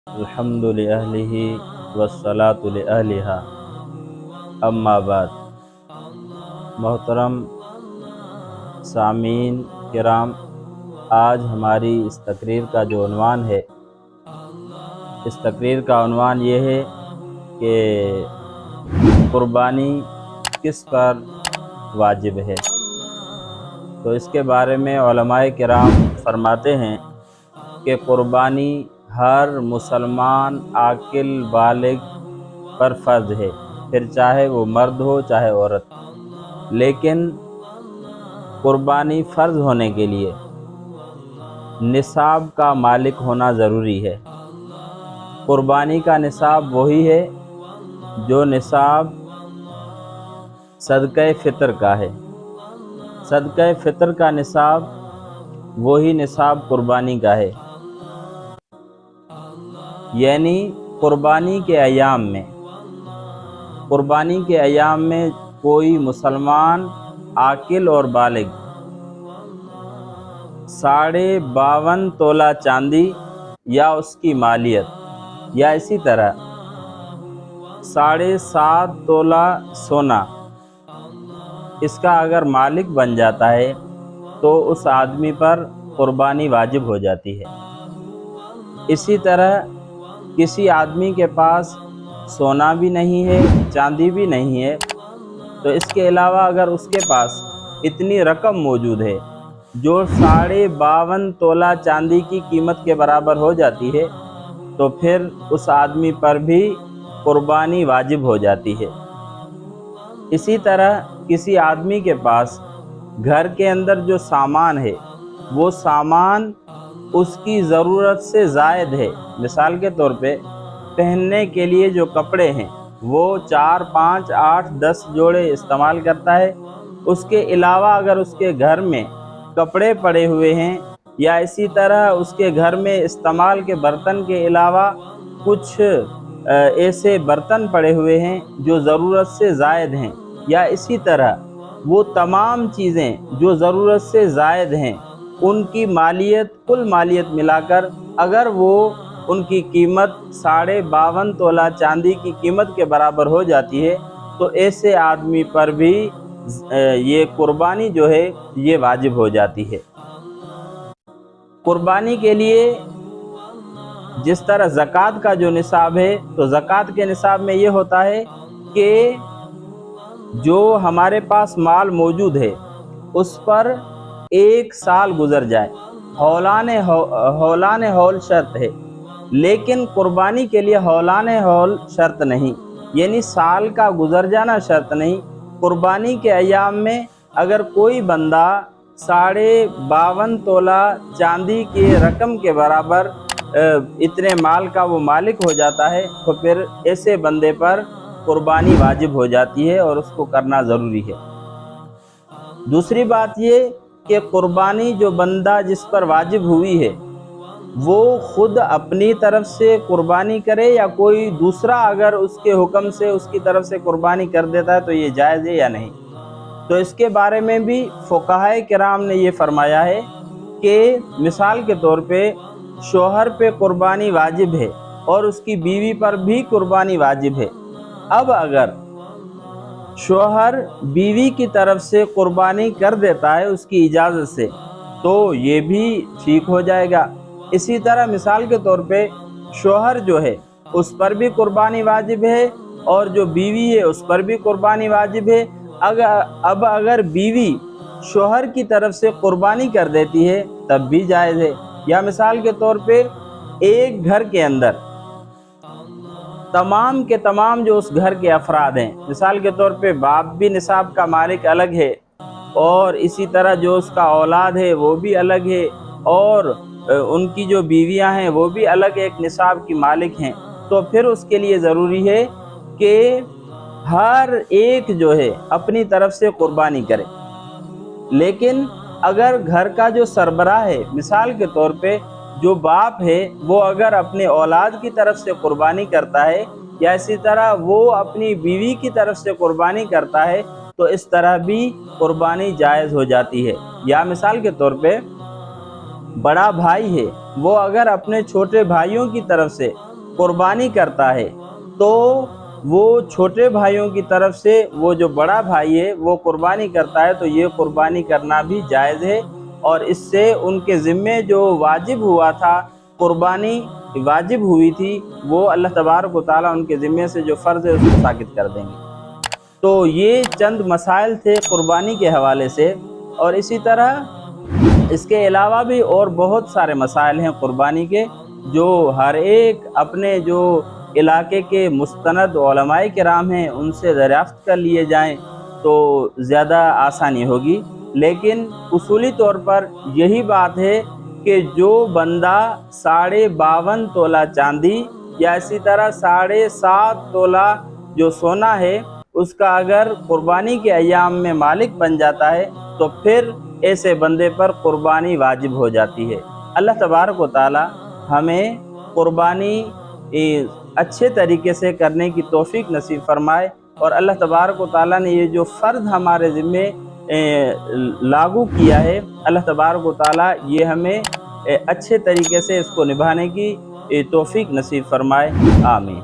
الحمد لأہلہ والصلاۃ لأہلہا اما بعد۔ محترم سامعین کرام، آج ہماری اس تقریر کا جو عنوان ہے، اس تقریر کا عنوان یہ ہے کہ قربانی کس پر واجب ہے۔ تو اس کے بارے میں علماء کرام فرماتے ہیں کہ قربانی ہر مسلمان عاقل بالغ پر فرض ہے، پھر چاہے وہ مرد ہو چاہے عورت۔ لیکن قربانی فرض ہونے کے لیے نصاب کا مالک ہونا ضروری ہے۔ قربانی کا نصاب وہی ہے جو نصاب صدقہ فطر کا ہے۔ صدقہ فطر کا نصاب وہی نصاب قربانی کا ہے، یعنی قربانی کے ایام میں کوئی مسلمان عاقل اور بالغ 52.5 تولہ چاندی یا اس کی مالیت، یا اسی طرح 7.5 تولہ سونا اس کا اگر مالک بن جاتا ہے تو اس آدمی پر قربانی واجب ہو جاتی ہے۔ اسی طرح کسی آدمی کے پاس سونا بھی نہیں ہے، چاندی بھی نہیں ہے، تو اس کے علاوہ اگر اس کے پاس اتنی رقم موجود ہے جو 52.5 تولہ چاندی کی قیمت کے برابر ہو جاتی ہے، تو پھر اس آدمی پر بھی قربانی واجب ہو جاتی ہے۔ اسی طرح کسی آدمی کے پاس گھر کے اندر جو سامان ہے، وہ سامان اس کی ضرورت سے زائد ہے۔ مثال کے طور پہ پہننے کے لیے جو کپڑے ہیں وہ 4، 5، 8، 10 جوڑے استعمال کرتا ہے۔ اس کے علاوہ اگر اس کے گھر میں کپڑے پڑے ہوئے ہیں، یا اسی طرح اس کے گھر میں استعمال کے برتن کے علاوہ کچھ ایسے برتن پڑے ہوئے ہیں جو ضرورت سے زائد ہیں، یا اسی طرح وہ تمام چیزیں جو ضرورت سے زائد ہیں ان کی مالیت، کل مالیت ملا کر اگر وہ ان کی قیمت 52.5 تولہ چاندی کی قیمت کے برابر ہو جاتی ہے، تو ایسے آدمی پر بھی یہ قربانی جو ہے یہ واجب ہو جاتی ہے۔ قربانی کے لیے جس طرح زکوٰۃ کا جو نصاب ہے، تو زکوٰۃ کے نصاب میں یہ ہوتا ہے کہ جو ہمارے پاس مال موجود ہے اس پر 1 سال گزر جائے، ہولان ہول شرط ہے۔ لیکن قربانی کے لیے ہولان ہول شرط نہیں، یعنی سال کا گزر جانا شرط نہیں۔ قربانی کے ایام میں اگر کوئی بندہ 52.5 تولہ چاندی کی رقم کے برابر اتنے مال کا وہ مالک ہو جاتا ہے، تو پھر ایسے بندے پر قربانی واجب ہو جاتی ہے اور اس کو کرنا ضروری ہے۔ دوسری بات یہ کہ قربانی جو بندہ جس پر واجب ہوئی ہے وہ خود اپنی طرف سے قربانی کرے، یا کوئی دوسرا اگر اس کے حکم سے اس کی طرف سے قربانی کر دیتا ہے تو یہ جائز ہے یا نہیں۔ تو اس کے بارے میں بھی فقہائے کرام نے یہ فرمایا ہے کہ مثال کے طور پہ شوہر پہ قربانی واجب ہے اور اس کی بیوی پر بھی قربانی واجب ہے۔ اب اگر شوہر بیوی کی طرف سے قربانی کر دیتا ہے اس کی اجازت سے، تو یہ بھی ٹھیک ہو جائے گا۔ اسی طرح مثال کے طور پہ شوہر جو ہے اس پر بھی قربانی واجب ہے، اور جو بیوی ہے اس پر بھی قربانی واجب ہے۔ اب اگر بیوی شوہر کی طرف سے قربانی کر دیتی ہے تب بھی جائز ہے۔ یا مثال کے طور پہ ایک گھر کے اندر تمام کے تمام جو اس گھر کے افراد ہیں، مثال کے طور پہ باپ بھی نصاب کا مالک الگ ہے، اور اسی طرح جو اس کا اولاد ہے وہ بھی الگ ہے، اور ان کی جو بیویاں ہیں وہ بھی الگ ایک نصاب کی مالک ہیں، تو پھر اس کے لیے ضروری ہے کہ ہر ایک جو ہے اپنی طرف سے قربانی کرے۔ لیکن اگر گھر کا جو سربراہ ہے، مثال کے طور پہ جو باپ ہے، وہ اگر اپنے اولاد کی طرف سے قربانی کرتا ہے، یا اسی طرح وہ اپنی بیوی کی طرف سے قربانی کرتا ہے، تو اس طرح بھی قربانی جائز ہو جاتی ہے۔ یا مثال کے طور پہ بڑا بھائی ہے، وہ اگر اپنے چھوٹے بھائیوں کی طرف سے قربانی کرتا ہے تو وہ چھوٹے بھائیوں کی طرف سے وہ جو بڑا بھائی ہے وہ قربانی کرتا ہے تو یہ قربانی کرنا بھی جائز ہے، اور اس سے ان کے ذمے جو واجب ہوا تھا، قربانی واجب ہوئی تھی، وہ اللہ تبارک و تعالیٰ ان کے ذمے سے جو فرض ہے اس کو ساقط کر دیں گے۔ تو یہ چند مسائل تھے قربانی کے حوالے سے، اور اسی طرح اس کے علاوہ بھی اور بہت سارے مسائل ہیں قربانی کے، جو ہر ایک اپنے جو علاقے کے مستند علماء کرام ہیں ان سے دریافت کر لیے جائیں تو زیادہ آسانی ہوگی۔ لیکن اصولی طور پر یہی بات ہے کہ جو بندہ 52.5 تولہ چاندی یا اسی طرح 7.5 تولہ جو سونا ہے اس کا اگر قربانی کے ایام میں مالک بن جاتا ہے تو پھر ایسے بندے پر قربانی واجب ہو جاتی ہے۔ اللہ تبارک و تعالی ہمیں قربانی اچھے طریقے سے کرنے کی توفیق نصیب فرمائے، اور اللہ تبارک و تعالیٰ نے یہ جو فرض ہمارے ذمے لاگو کیا ہے، اللہ تبارک و تعالیٰ یہ ہمیں اچھے طریقے سے اس کو نبھانے کی توفیق نصیب فرمائے، آمین۔